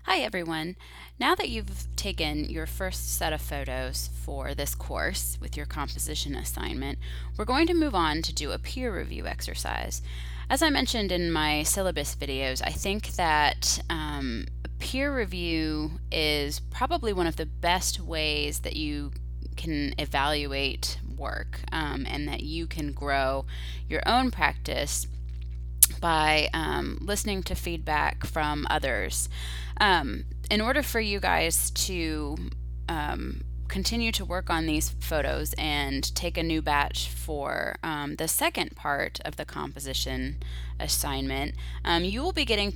Hi everyone. Now that you've taken your first set of photos for this course with your composition assignment, we're going to move on to do a peer review exercise. As I mentioned in my syllabus videos, I think that peer review is probably one of the best ways that you can evaluate work and that you can grow your own practice by listening to feedback from others. In order for you guys to continue to work on these photos and take a new batch for the second part of the composition assignment, you will be getting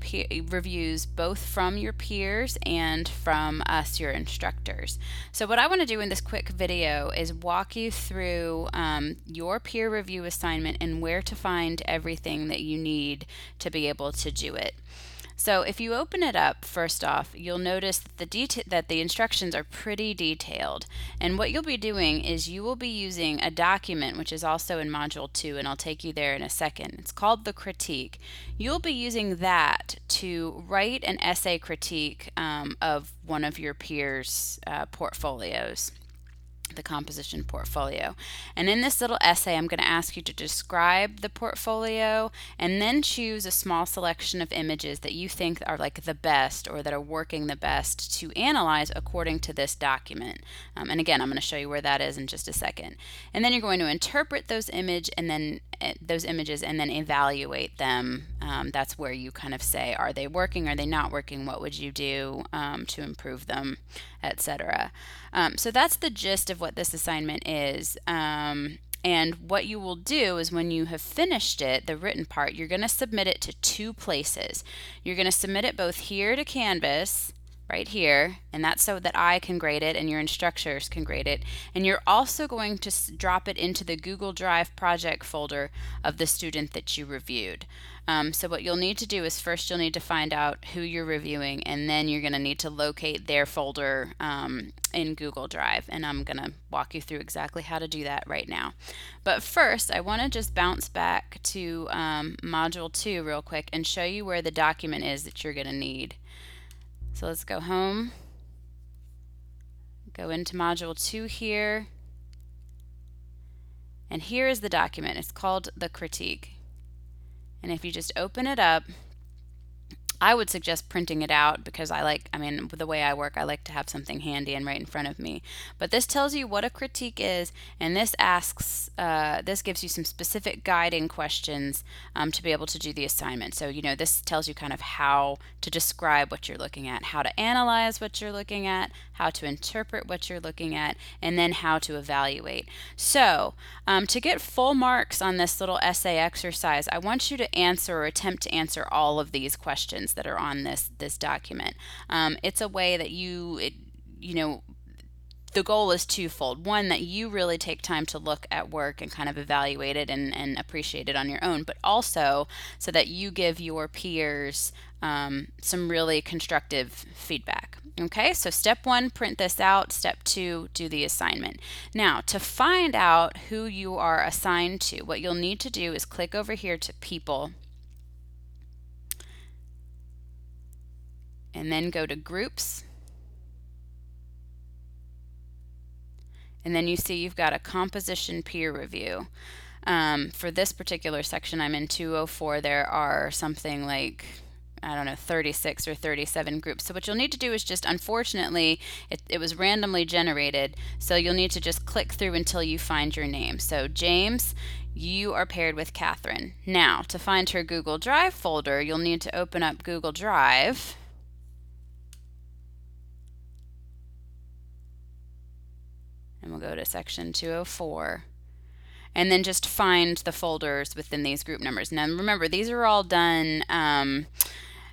reviews both from your peers and from us, your instructors. So what I want to do in this quick video is walk you through your peer review assignment and where to find everything that you need to be able to do it. So if you open it up, first off, you'll notice that the instructions are pretty detailed. And what you'll be doing is you will be using a document, which is also in Module 2, and I'll take you there in a second. It's called the critique. You'll be using that to write an essay critique of one of your peers' portfolios, the composition portfolio. And in this little essay, I'm going to ask you to describe the portfolio and then choose a small selection of images that you think are like the best or that are working the best to analyze according to this document. And again, I'm going to show you where that is in just a second. And then you're going to interpret those images and then evaluate them. That's where you kind of say, are they working? Are they not working? What would you do to improve them, etc. So that's the gist of what this assignment is. And what you will do is when you have finished it, the written part, you're going to submit it to two places. You're going to submit it both here to Canvas, right here, and that's so that I can grade it and your instructors can grade it. And you're also going to drop it into the Google Drive project folder of the student that you reviewed. So what you'll need to do is first you'll need to find out who you're reviewing, and then you're going to need to locate their folder in Google Drive, and I'm going to walk you through exactly how to do that right now. But first, I want to just bounce back to Module 2 real quick and show you where the document is that you're going to need. So let's go home, go into Module 2 here, and here is the document. It's called the critique. And if you just open it up, I would suggest printing it out because the way I work, I like to have something handy and right in front of me. But this tells you what a critique is, and this gives you some specific guiding questions to be able to do the assignment. So, this tells you kind of how to describe what you're looking at, how to analyze what you're looking at, how to interpret what you're looking at, and then how to evaluate. So, to get full marks on this little essay exercise, I want you to answer or attempt to answer all of these questions that are on this document. It's a way that the goal is twofold. One, that you really take time to look at work and kind of evaluate it and appreciate it on your own, but also so that you give your peers some really constructive feedback. Okay, so step 1, print this out. Step 2, do the assignment. Now, to find out who you are assigned to, what you'll need to do is click over here to People, and then go to Groups, and then you see you've got a composition peer review. For this particular section, I'm in 204. There are something like, I don't know, 36 or 37 groups. So what you'll need to do is just, unfortunately, it was randomly generated, so you'll need to just click through until you find your name. So James, you are paired with Catherine. Now, to find her Google Drive folder, you'll need to open up Google Drive. And we'll go to section 204. And then just find the folders within these group numbers. Now remember, these are all done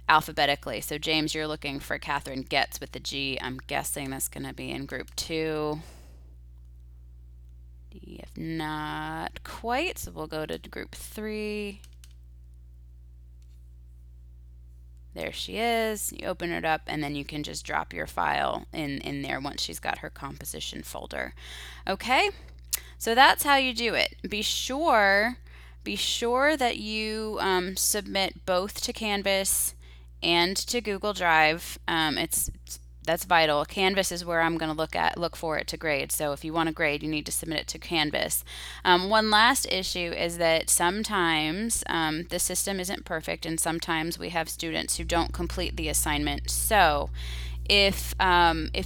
alphabetically. So James, you're looking for Catherine Getz with the G. I'm guessing that's going to be in group 2. If not quite, so we'll go to group 3. There she is. You open it up, and then you can just drop your file in there once she's got her composition folder. Okay, so that's how you do it. Be sure that you submit both to Canvas and to Google Drive. That's vital. Canvas is where I'm going to look for it to grade. So if you want to grade, you need to submit it to Canvas. One last issue is that sometimes the system isn't perfect, and sometimes we have students who don't complete the assignment. So if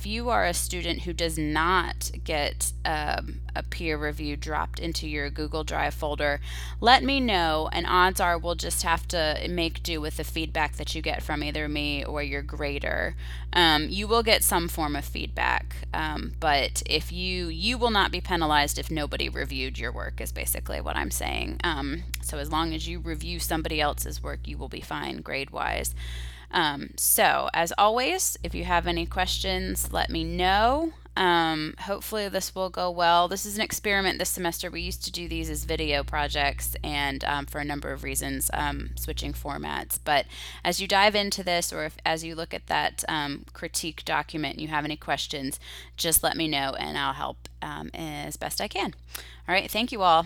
you are a student who does not get a peer review dropped into your Google Drive folder, let me know, and odds are we'll just have to make do with the feedback that you get from either me or your grader. You will get some form of feedback, but if you will not be penalized if nobody reviewed your work, is basically what I'm saying. So as long as you review somebody else's work, you will be fine grade-wise. So as always, if you have any questions, let me know. Hopefully this will go well. This is an experiment this semester. We used to do these as video projects, and for a number of reasons, switching formats. But as you dive into this, or as you look at that critique document and you have any questions, just let me know and I'll help as best I can. All right, thank you all.